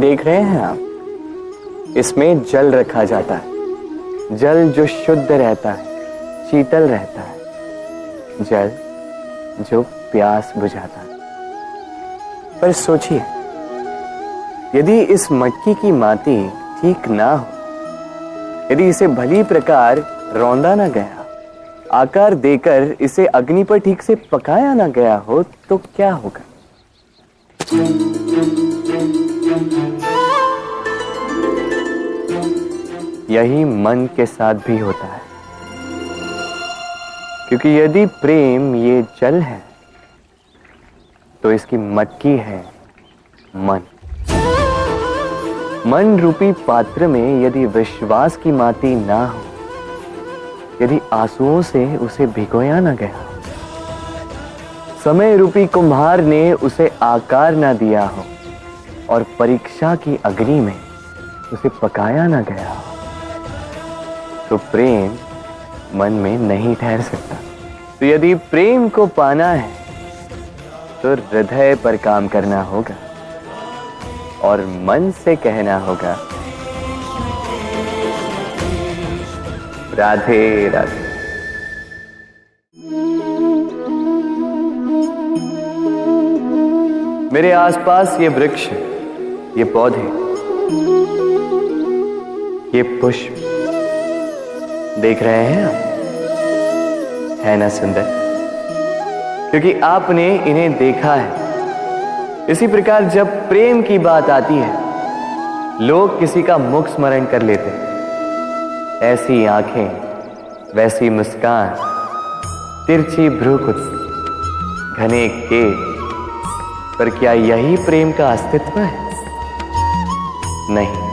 देख रहे हैं आप, इसमें जल रखा जाता है। जल जो शुद्ध रहता है, शीतल रहता है, जल जो प्यास बुझाता है। पर सोचिए, यदि इस मटकी की माटी ठीक ना हो, यदि इसे भली प्रकार रौंदा ना गया, आकार देकर इसे अग्नि पर ठीक से पकाया ना गया हो, तो क्या होगा? यही मन के साथ भी होता है, क्योंकि यदि प्रेम ये जल है तो इसकी मटकी है मन। मन रूपी पात्र में यदि विश्वास की माटी ना हो, यदि आंसुओं से उसे भिगोया ना गया, समय रूपी कुम्हार ने उसे आकार ना दिया हो और परीक्षा की अग्नि में उसे पकाया ना गया हो, तो प्रेम मन में नहीं ठहर सकता। तो यदि प्रेम को पाना है तो हृदय पर काम करना होगा और मन से कहना होगा, राधे राधे। मेरे आसपास ये वृक्ष, ये पौधे, ये पुष्प देख रहे हैं आप, है ना सुंदर? क्योंकि आपने इन्हें देखा है। इसी प्रकार जब प्रेम की बात आती है, लोग किसी का मुख स्मरण कर लेते हैं। ऐसी आंखें, वैसी मुस्कान, तिरछी भ्रूकुटी, घने केश, पर क्या यही प्रेम का अस्तित्व है? नहीं,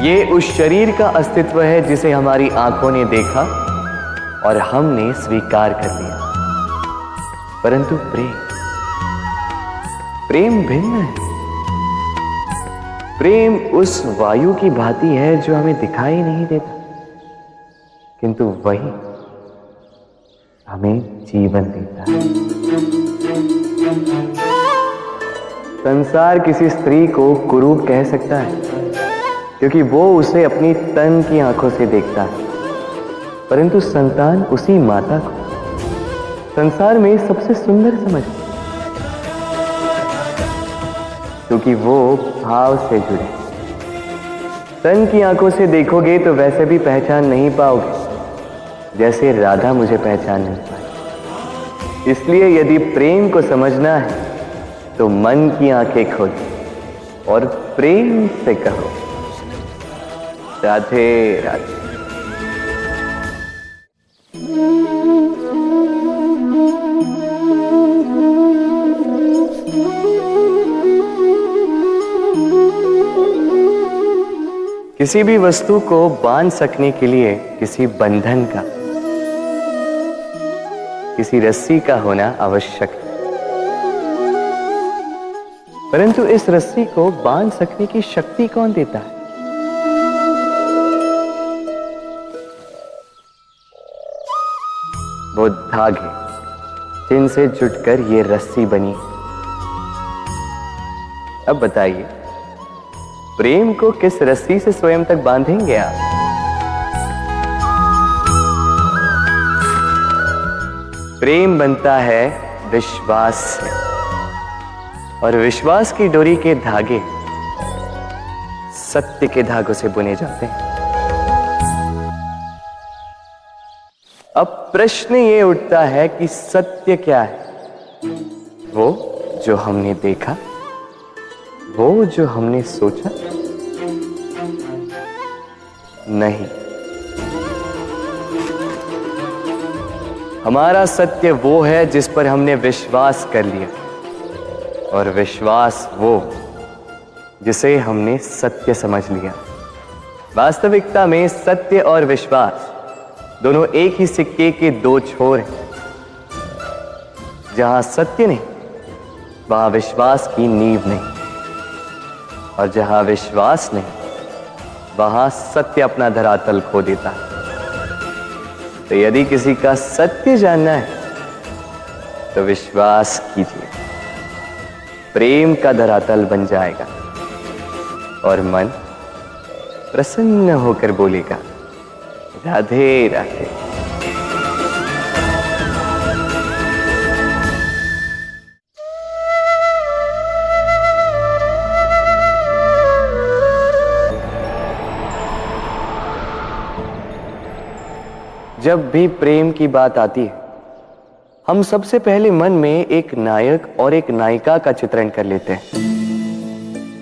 ये उस शरीर का अस्तित्व है जिसे हमारी आंखों ने देखा और हमने स्वीकार कर लिया। परंतु प्रेम भिन्न है। प्रेम उस वायु की भांति है जो हमें दिखाई नहीं देता, किंतु वही हमें जीवन देता है। संसार किसी स्त्री को कुरूप कह सकता है, क्योंकि वो उसे अपनी तन की आंखों से देखता है, परंतु संतान उसी माता को संसार में सबसे सुंदर समझती है, क्योंकि वो भाव से जुड़े। तन की आंखों से देखोगे तो वैसे भी पहचान नहीं पाओगे जैसे राधा मुझे पहचान नहीं पाई। इसलिए यदि प्रेम को समझना है तो मन की आंखें खोलो और प्रेम से कहो, राधे राधे। किसी भी वस्तु को बांध सकने के लिए किसी बंधन का, किसी रस्सी का होना आवश्यक है, परंतु इस रस्सी को बांध सकने की शक्ति कौन देता है? वो धागे जिनसे जुटकर ये रस्सी बनी। अब बताइए, प्रेम को किस रस्सी से स्वयं तक बांधेंगे आप? प्रेम बनता है विश्वास से, और विश्वास की डोरी के धागे सत्य के धागों से बुने जाते हैं। अब प्रश्न ये उठता है कि सत्य क्या है? वो जो हमने देखा, वो जो हमने सोचा? नहीं, हमारा सत्य वो है जिस पर हमने विश्वास कर लिया, और विश्वास वो जिसे हमने सत्य समझ लिया। वास्तविकता में सत्य और विश्वास दोनों एक ही सिक्के के दो छोर हैं। जहां सत्य नहीं, वहां विश्वास की नींव नहीं, और जहां विश्वास नहीं, वहां सत्य अपना धरातल खो देता है। तो यदि किसी का सत्य जानना है तो विश्वास कीजिए, प्रेम का धरातल बन जाएगा। और मन प्रसन्न होकर बोलेगा, राधे राधे। जब भी प्रेम की बात आती है, हम सबसे पहले मन में एक नायक और एक नायिका का चित्रण कर लेते हैं।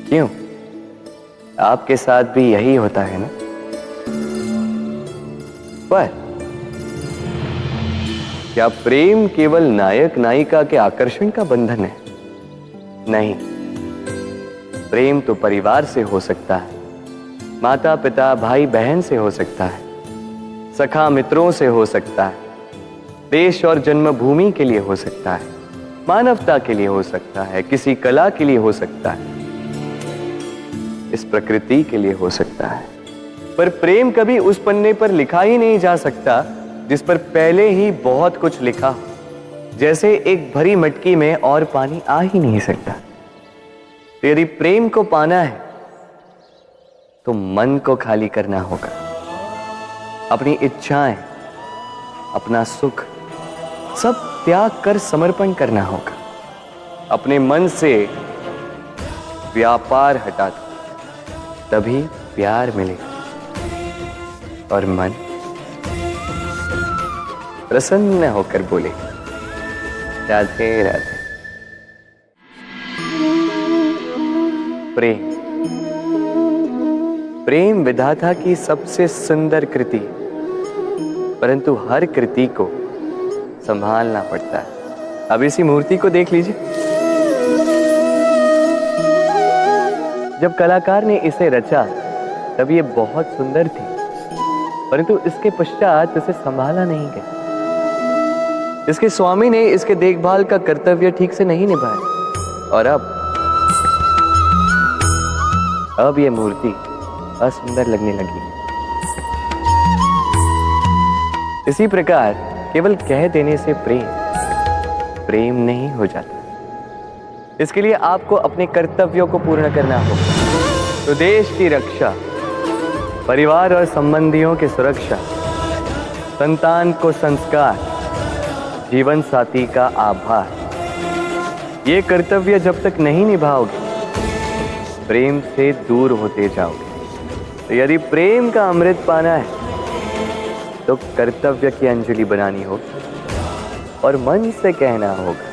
क्यों? आपके साथ भी यही होता है ना? पर क्या प्रेम केवल नायक नायिका के आकर्षण का बंधन है? नहीं, प्रेम तो परिवार से हो सकता है, माता पिता भाई बहन से हो सकता है, सखा मित्रों से हो सकता है, देश और जन्मभूमि के लिए हो सकता है, मानवता के लिए हो सकता है, किसी कला के लिए हो सकता है, इस प्रकृति के लिए हो सकता है। पर प्रेम कभी उस पन्ने पर लिखा ही नहीं जा सकता जिस पर पहले ही बहुत कुछ लिखा हो। जैसे एक भरी मटकी में और पानी आ ही नहीं सकता। तो यदि प्रेम को पाना है तो मन को खाली करना होगा। अपनी इच्छाएं, अपना सुख सब त्याग कर समर्पण करना होगा। अपने मन से व्यापार हटा दो, तभी प्यार मिलेगा और मन प्रसन्न होकर बोलेगा, राधे राधे। प्रेम प्रेम विधाता की सबसे सुंदर कृति, परंतु हर कृति को संभालना पड़ता है। अब इसी मूर्ति को देख लीजिए। जब कलाकार ने इसे रचा तब ये बहुत सुंदर थी, परंतु इसके पश्चात इसे संभाला नहीं गया। इसके स्वामी ने इसके देखभाल का कर्तव्य ठीक से नहीं निभाया और अब ये मूर्ति असुंदर लगने लगी। इसी प्रकार केवल कह देने से प्रेम नहीं हो जाता। इसके लिए आपको अपने कर्तव्यों को पूर्ण करना होगा। तो देश की रक्षा, परिवार और संबंधियों की सुरक्षा, संतान को संस्कार, जीवन साथी का आभार, ये कर्तव्य जब तक नहीं निभाओगे प्रेम से दूर होते जाओगे। तो यदि प्रेम का अमृत पाना है तो कर्तव्य की अंजलि बनानी होगी और मन से कहना होगा,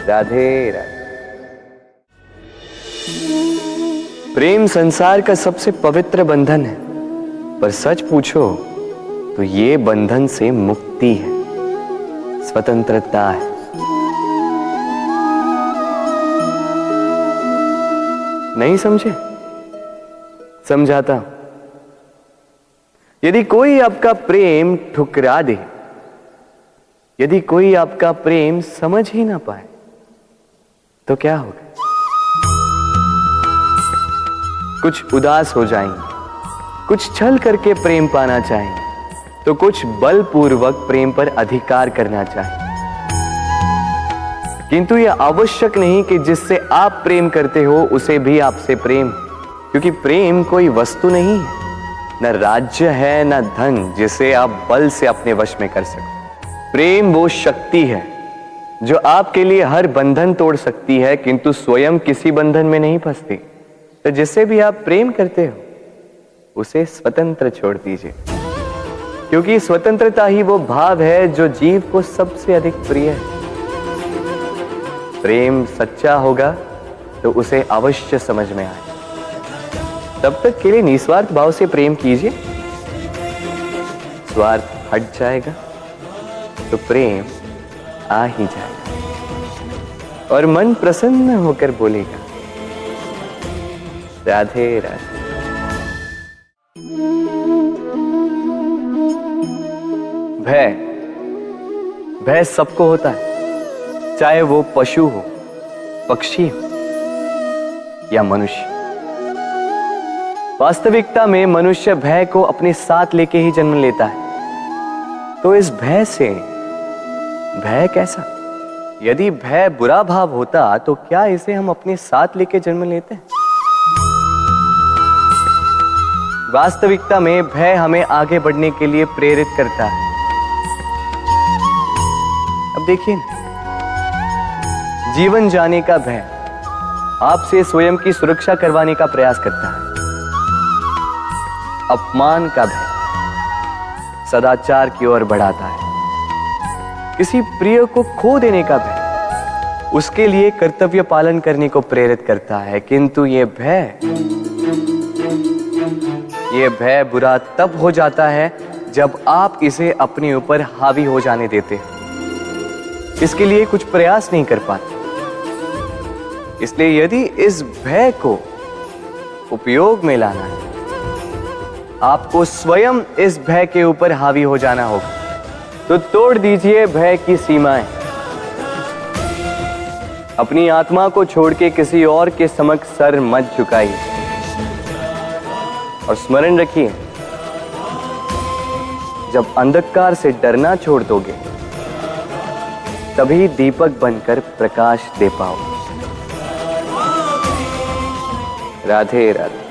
राधे राधे। प्रेम संसार का सबसे पवित्र बंधन है, पर सच पूछो तो ये बंधन से मुक्ति है, स्वतंत्रता है। नहीं समझे? समझाता हूं। यदि कोई आपका प्रेम ठुकरा दे, यदि कोई आपका प्रेम समझ ही ना पाए, तो क्या होगा? कुछ उदास हो जाएंगे, कुछ छल करके प्रेम पाना चाहेंगे, तो कुछ बलपूर्वक प्रेम पर अधिकार करना चाहेंगे। किंतु यह आवश्यक नहीं कि जिससे आप प्रेम करते हो उसे भी आपसे प्रेम, क्योंकि प्रेम कोई वस्तु नहीं है, न राज्य है न धन जिसे आप बल से अपने वश में कर सकते। प्रेम वो शक्ति है जो आपके लिए हर बंधन तोड़ सकती है, किंतु स्वयं किसी बंधन में नहीं फंसती। तो जिससे भी आप प्रेम करते हो उसे स्वतंत्र छोड़ दीजिए, क्योंकि स्वतंत्रता ही वो भाव है जो जीव को सबसे अधिक प्रिय है। प्रेम सच्चा होगा तो उसे अवश्य समझ में आए। तब तक के लिए निस्वार्थ भाव से प्रेम कीजिए। स्वार्थ हट जाएगा तो प्रेम आ ही जाएगा और मन प्रसन्न होकर बोलेगा, राधे राधे। भय सबको होता है, चाहे वो पशु हो, पक्षी हो या मनुष्य। वास्तविकता में मनुष्य भय को अपने साथ लेके ही जन्म लेता है। तो इस भय से भय कैसा? यदि भय बुरा भाव होता तो क्या इसे हम अपने साथ लेके जन्म लेते हैं? वास्तविकता में भय हमें आगे बढ़ने के लिए प्रेरित करता है। अब देखिए, जीवन जाने का भय आपसे स्वयं की सुरक्षा करवाने का प्रयास करता है। अपमान का भय सदाचार की ओर बढ़ाता है। किसी प्रिय को खो देने का भय उसके लिए कर्तव्य पालन करने को प्रेरित करता है। किंतु यह भय बुरा तब हो जाता है जब आप इसे अपने ऊपर हावी हो जाने देते हैं, इसके लिए कुछ प्रयास नहीं कर पाते। इसलिए यदि इस भय को उपयोग में लाना है, आपको स्वयं इस भय के ऊपर हावी हो जाना होगा। तो तोड़ दीजिए भय की सीमाएं। अपनी आत्मा को छोड़ के किसी और के समक्ष सर मत झुकाइए और स्मरण रखिए, जब अंधकार से डरना छोड़ दोगे तभी दीपक बनकर प्रकाश दे पाओगे। राधे राधे।